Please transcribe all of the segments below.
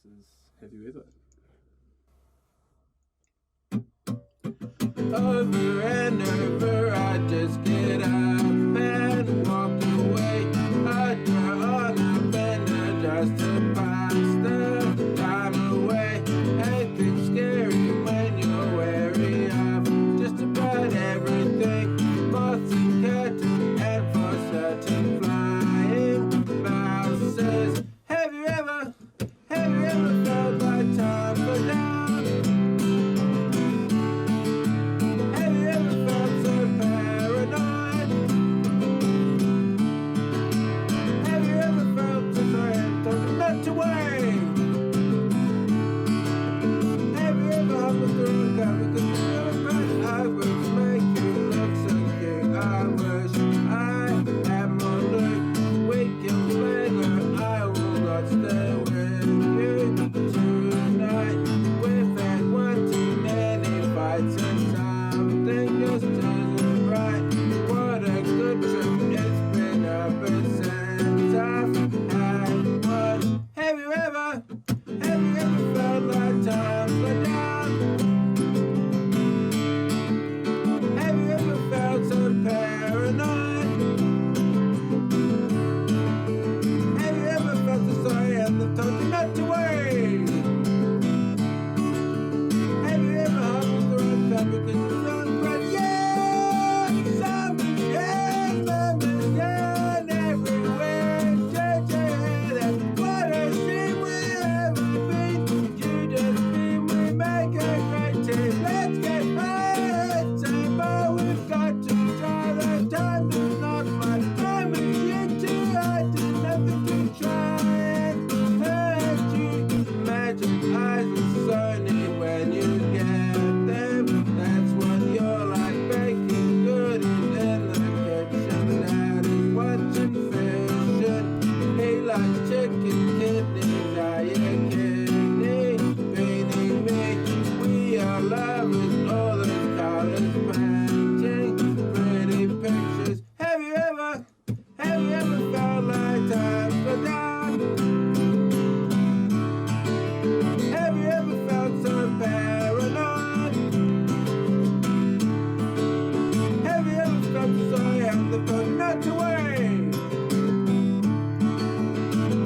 This is Have You Ever? Over and over, I just get up and walk away. I draw on a bender just to pass the time away. Anything scary when you're wary of just about everything. Moths and curtains and for certain flying mouses. Have you ever felt like time for now? Have you ever felt so paranoid? Have you ever felt so frightened, told not to worry? Have you ever humbled through a cover because you never thought I would make you look so cute? I wish I had more look. We can play, but I will not stay with you tonight. We've had one too many fights and something just isn't right. What a good trip it's been ever since I've had one. Have you ever felt like time slowed down? Have you ever felt so paranoid? Have you ever felt so sorry and they told you not to worry? Have you ever humbled through a cover because you're feeling bright? Yeah, some yes, memories gone everywhere. Change your head and what a shame we've ever been. You just mean we make a great team. Let's get high, tempo. We've got to try. The time is not my time. It's you too. I did nothing to try and hurt you. Magic eyes are sunny when you get them. That's what you're like, baking goodies in the kitchen. Daddy's watching fiction. He likes chicken kidneys. Are you kidding me? Beating me. We are lovers, all those colors painting pretty pictures. Have you ever felt like time for down? Have you ever felt so paranoid? Have you ever felt so sorry and the thought not to worry?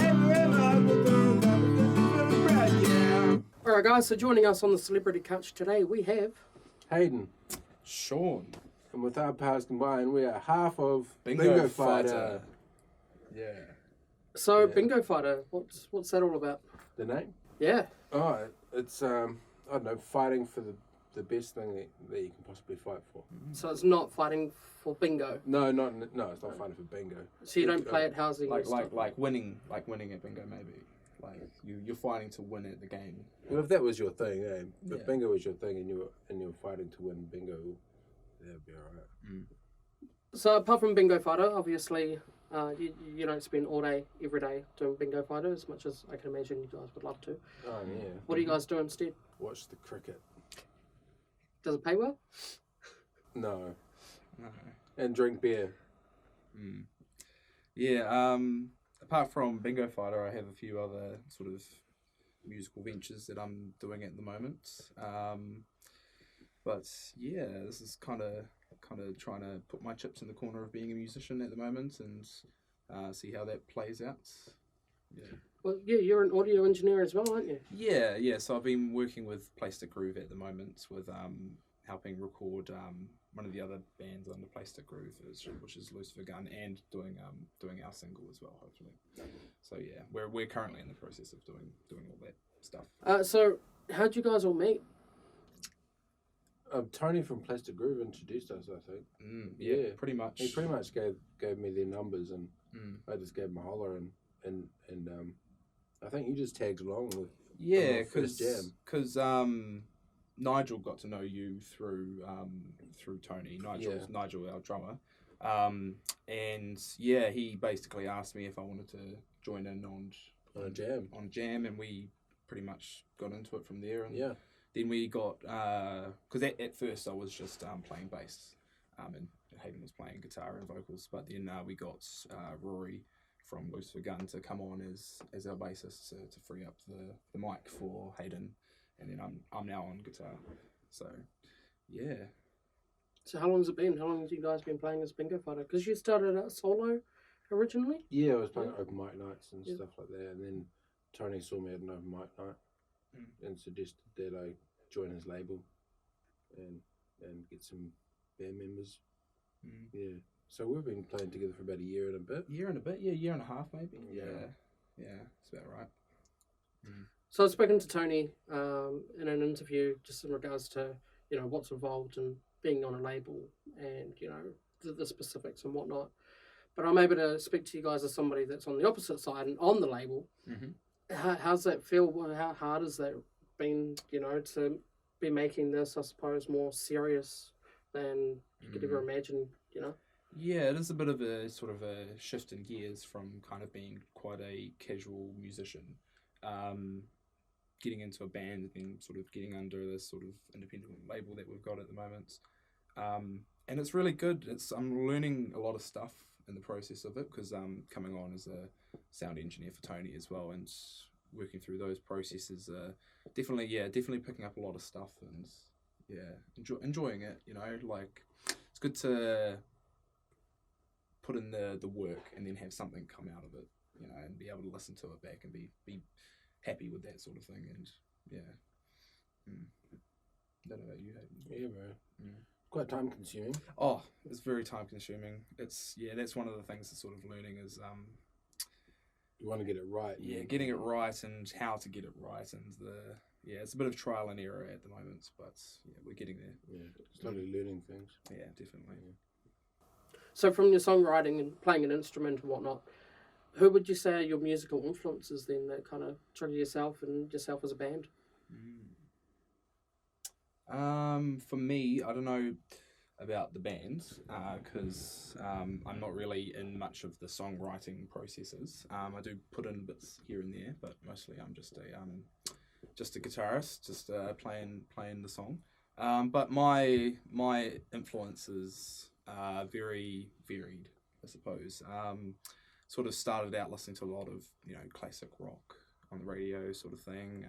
Have you ever had the thought that because you're feeling bright? Yeah. Alright guys, so joining us on the Celebrity Couch today we have... Hayden. Shaun. And with our powers combined, we are half of Bingo Fighter. Yeah. So, Yeah. Bingo Fighter, what's that all about? The name? Yeah. Oh, it's, I don't know, fighting for the best thing that you can possibly fight for. So it's not fighting for bingo. No, it's not fighting for bingo. So you don't play at housing and stuff. Like winning at bingo maybe. Like you're fighting to win at the game. Well, if that was your thing, eh? If Yeah. bingo was your thing and you were fighting to win bingo, that'd be alright. So apart from Bingo Fighter, obviously you don't spend all day, every day doing Bingo Fighter as much as I can imagine you guys would love to. Oh yeah. What do you guys do instead? Watch the cricket. Does it pay well? No. No. And drink beer. Yeah. Apart from Bingo Fighter, I have a few other sort of musical ventures that I'm doing at the moment. But yeah, this is kind of trying to put my chips in the corner of being a musician at the moment and see how that plays out. Yeah. Well, yeah, you're an audio engineer as well, aren't you? Yeah. So I've been working with Plastic Groove at the moment with helping record one of the other bands under Plastic Groove, which is Lucifer Gun, and doing our single as well, hopefully. So yeah, we're currently in the process of doing all that stuff. So how'd you guys all meet? Tony from Plastic Groove introduced us, I think. Yeah, pretty much. He pretty much gave me their numbers, and I just gave him a holler, and I think you just tagged along with because Nigel got to know you through Tony. Nigel, our drummer, and yeah, he basically asked me if I wanted to join in on a jam, and we pretty much got into it from there. And yeah. Then we got, because at first I was just playing bass, and Hayden was playing guitar and vocals, but then we got Rory from Lucifer Gunn to come on as our bassist to free up the mic for Hayden, and then I'm now on guitar. So yeah. So how long has it been? How long have you guys been playing as Bingo Fighter? Because you started out solo originally? Yeah, I was playing open mic nights and stuff like that, and then Tony saw me at an open mic night and suggested that I join his label and get some band members. Yeah. So we've been playing together for about a year and a bit. Year and a half maybe. Yeah, that's about right. So I've spoken to Tony in an interview just in regards to, you know, what's involved in being on a label and, you know, the specifics and whatnot. But I'm able to speak to you guys as somebody that's on the opposite side and on the label. How's that feel? How hard has that been, you know, to be making this, I suppose, more serious than you could ever imagine, you know? Yeah, it is a bit of a sort of a shift in gears from kind of being quite a casual musician, getting into a band and then sort of getting under this sort of independent label that we've got at the moment. And it's really good. I'm learning a lot of stuff in the process of it because I'm coming on as a sound engineer for Tony as well, and working through those processes. Definitely picking up a lot of stuff and enjoying it. You know, like it's good to put in the work and then have something come out of it, you know, and be able to listen to it back and be happy with that sort of thing. And I don't know about you, Hayden. Yeah, bro. Quite time consuming. Oh, it's very time consuming. That's one of the things that's sort of learning is you want to get it right. Yeah, getting it right and how to get it right, and it's a bit of trial and error at the moment, but yeah, we're getting there. Yeah, slowly learning things. Yeah, definitely. Yeah. So from your songwriting and playing an instrument and whatnot, who would you say are your musical influences then that kind of trigger yourself and yourself as a band? For me, I don't know about the band because I'm not really in much of the songwriting processes. I do put in bits here and there, but mostly I'm just a guitarist, just playing the song. But my influences are very varied, I suppose. Sort of started out listening to a lot of, you know, classic rock on the radio sort of thing.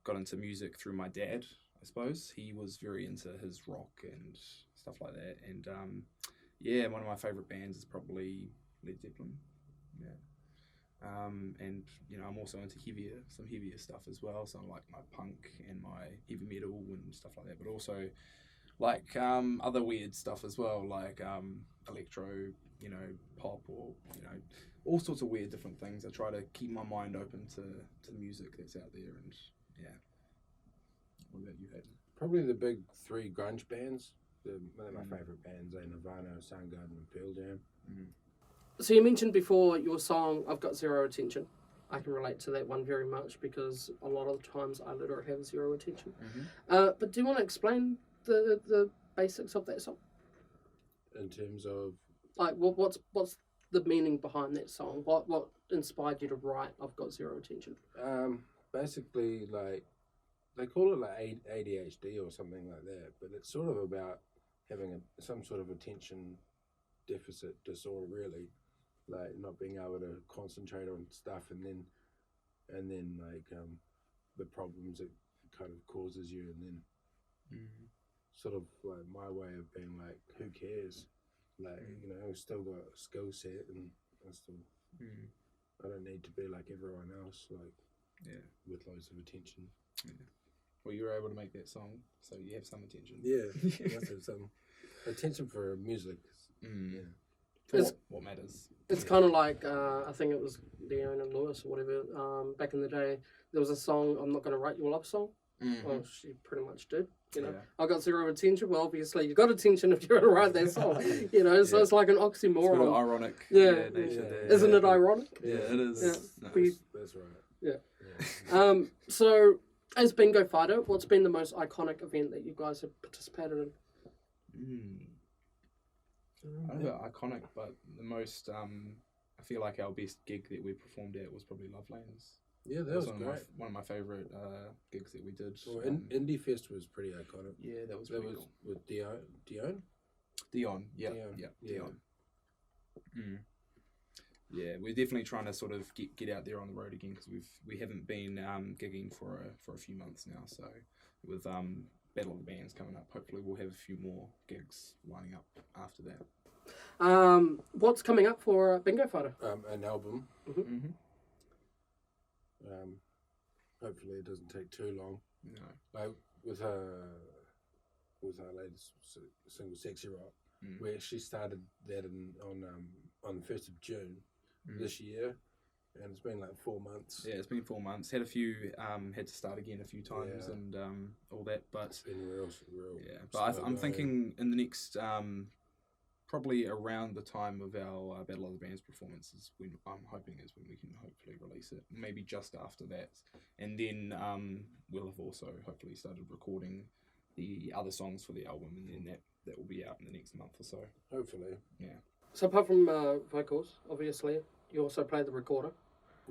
Got into music through my dad, I suppose. He was very into his rock and stuff like that. And one of my favourite bands is probably Led Zeppelin. Yeah. And you know, I'm also into some heavier stuff as well. So I like my punk and my heavy metal and stuff like that. But also like other weird stuff as well, like electro, you know, pop, or you know, all sorts of weird different things. I try to keep my mind open to the music that's out there. And yeah. What about you, Hayden? Probably the big three grunge bands. One of my favourite bands are Nirvana, Soundgarden, and Pearl Jam. So you mentioned before your song, I've Got Zero Attention. I can relate to that one very much because a lot of the times I literally have zero attention. But do you want to explain the basics of that song? In terms of? Like, what's the meaning behind that song? What inspired you to write I've Got Zero Attention? Basically, like, they call it like ADHD or something like that, but it's sort of about having some sort of attention deficit disorder, really, like not being able to concentrate on stuff, and then like the problems it kind of causes you, and then sort of like my way of being like, who cares? Like, you know, I've still got a skill set, and I don't need to be like everyone else, like with loads of attention. Yeah. Well, you were able to make that song, so you have some attention. Yeah, must have some attention for music. Yeah, It's, what matters. It's kind of like, I think it was Leona Lewis or whatever, back in the day, there was a song, I'm Not Going to Write You a Love Song. Well, she pretty much did. You know, I got zero attention. Well, obviously, you got attention if you're going to write that song. You know, so it's like an oxymoron. It's a bit of ironic. Isn't it ironic? Yeah, it is. Yeah. No, that's right. Yeah. So, as Bingo Fighter, what's been the most iconic event that you guys have participated in? I don't know about iconic, but the most, I feel like our best gig that we performed at was probably Love Lanes. Yeah, that was great. One of my favourite gigs that we did. Well, Indie Fest was pretty iconic. Yeah, that was pretty cool. With Dion? Dion, yeah. Dion. Yeah, we're definitely trying to sort of get out there on the road again because we haven't been gigging for a few months now. So with Battle of the Bands coming up, hopefully we'll have a few more gigs lining up after that. What's coming up for Bingo Fighter? An album. Mm-hmm. Hopefully it doesn't take too long. No. Like with our latest single, Sexy Rock, we actually started that on the 1st of June this year, and it's been like 4 months. Yeah, it's been 4 months. Had a few, had to start again a few times and all that, but it's been real. Yeah, but I'm thinking in the next probably around the time of our Battle of the Bands performances, when I'm hoping is when we can hopefully release it. Maybe just after that, and then we'll have also hopefully started recording the other songs for the album, and then that will be out in the next month or so. Hopefully, yeah. So apart from vocals, obviously, you also play the recorder.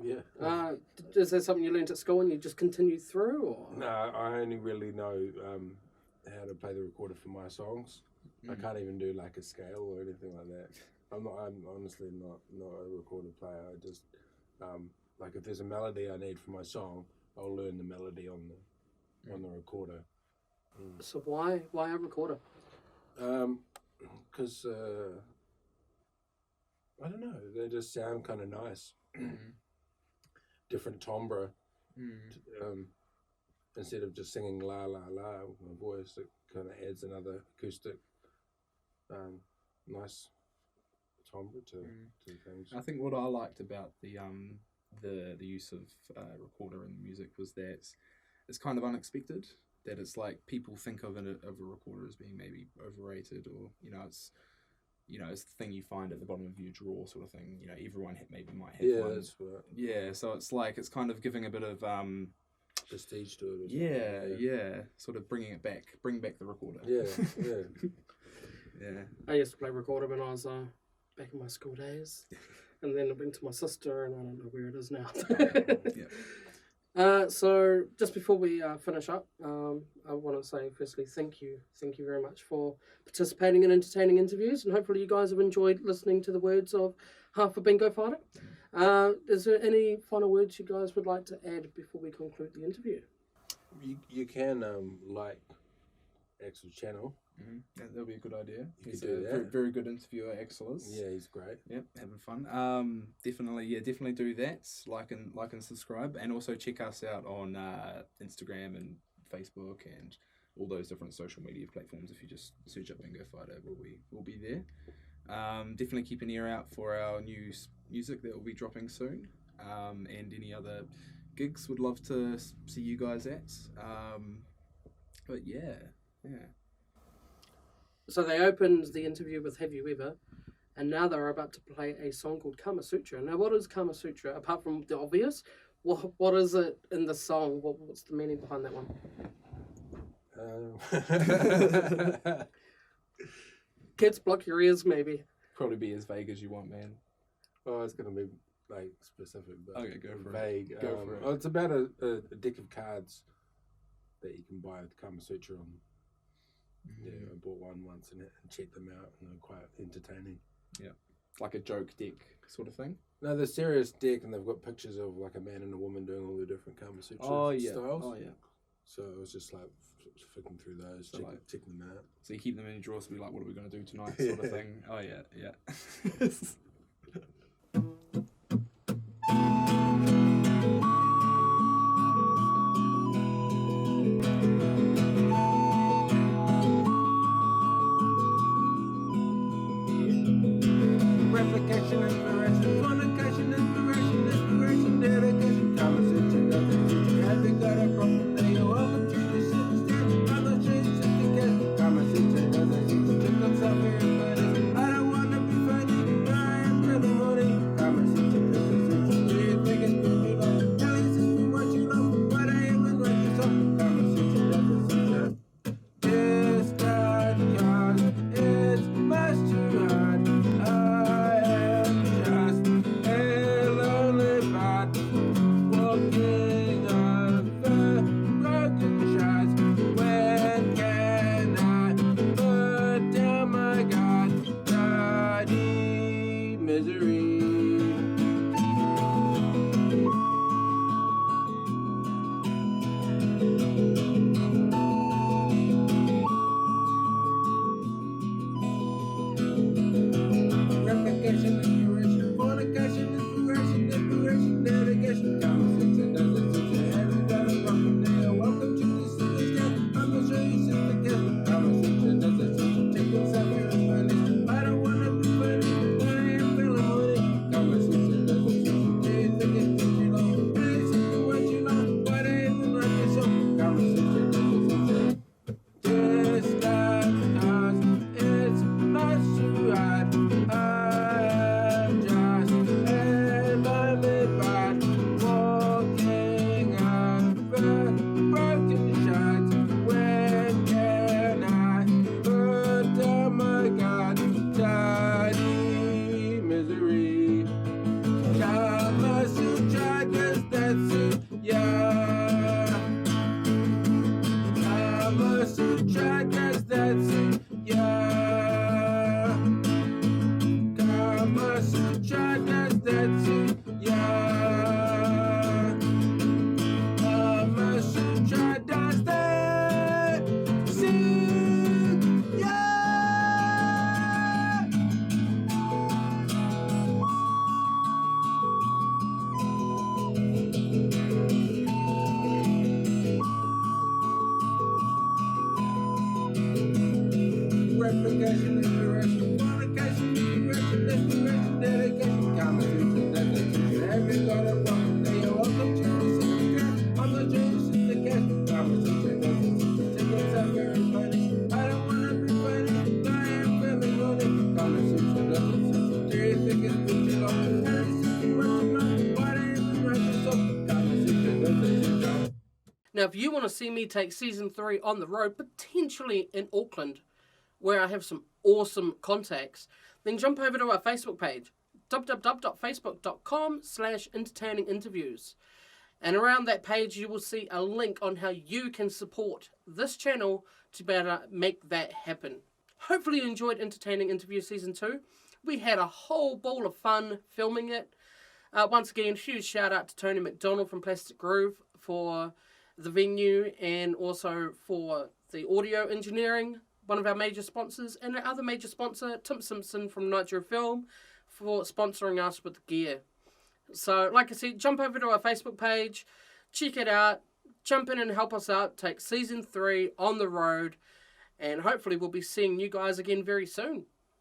Yeah. Is that something you learned at school and you just continued through, or? No, I only really know how to play the recorder for my songs. I can't even do like a scale or anything like that. I'm honestly not a recorder player. I just like if there's a melody I need for my song, I'll learn the melody on the recorder. So why a recorder? Because I don't know, they just sound kind of nice. Different timbre. Instead of just singing la la la with my voice, it kind of adds another acoustic, nice timbre to things. I think what I liked about the use of recorder in the music was that it's kind of unexpected. That it's like people think of a recorder as being maybe overrated, or it's the thing you find at the bottom of your drawer sort of thing. Everyone might have one. That's right. Yeah, so it's like it's kind of giving a bit of prestige to it. Yeah, sort of bring back the recorder. Yeah. Yeah. I used to play recorder when I was back in my school days, and then it went to my sister, and I don't know where it is now. Yeah. So just before we finish up, I want to say firstly thank you very much for participating in entertaining interviews, and hopefully you guys have enjoyed listening to the words of Half a Bingo Fighter. Is there any final words you guys would like to add before we conclude the interview? You can like Axel's channel. Yeah, that'll be a good idea. He's do a that. very, very good interviewer, Axel is. Yeah, he's great. Yep, having fun. Definitely do that. Like and subscribe, and also check us out on Instagram and Facebook and all those different social media platforms. If you just search up Bingo Fighter, we'll be there. Definitely keep an ear out for our new music that will be dropping soon, and any other gigs would love to see you guys at. But yeah. So they opened the interview with Have You Ever, and now they're about to play a song called Kama Sutra. Now, what is Kama Sutra? Apart from the obvious, what is it in the song? What's the meaning behind that one? Kids, block your ears, maybe. Probably be as vague as you want, man. Oh, it's gonna be like specific, but Okay, go for vague. it. Go for it. Well, it's about a deck of cards that you can buy with Kama Sutra on. Yeah, I bought one once and checked them out, and they're quite entertaining. Yeah, like a joke deck sort of thing. No, they're serious deck, and they've got pictures of like a man and a woman doing all the different Kama Sutra styles. Oh yeah. So I was just like flicking through those, So, checking them out. So you keep them in your drawers to be like, what are we going to do tonight, sort of thing. Oh yeah. Replication, inspiration, fornication, inspiration, dedication, Kama Sutra doesn't teach. Have you got a problem? Then you welcome to the shit stand. I'm not sure it's just a guess. Kama Sutra doesn't teach. Took them self here, but I don't wanna be funny. I dedication, inspiration, fornication, inspiration, inspiration, dedication, conversation, dedication. Every God of one, they are welcome to the system. I'm the Jesus in the cast. Conversation, dedication, tickets are very funny. I don't wanna be funny, I am feeling lonely. Conversation, dedication, terrific and preaching on. And it's just too much to know. Why they even write this up? Conversation, dedication. Now, if you want to see me take season 3 on the road, potentially in Auckland, where I have some awesome contacts, then jump over to our Facebook page, www.facebook.com/entertaininginterviews. And around that page, you will see a link on how you can support this channel to be able to make that happen. Hopefully you enjoyed Entertaining Interview Season 2. We had a whole ball of fun filming it. Once again, huge shout out to Tony McDonald from Plastic Groove for the venue and also for the audio engineering, one of our major sponsors, and our other major sponsor, Tim Simpson from Nitro Film, for sponsoring us with gear. So, like I said, jump over to our Facebook page, check it out, jump in and help us out, take season 3 on the road, and hopefully we'll be seeing you guys again very soon.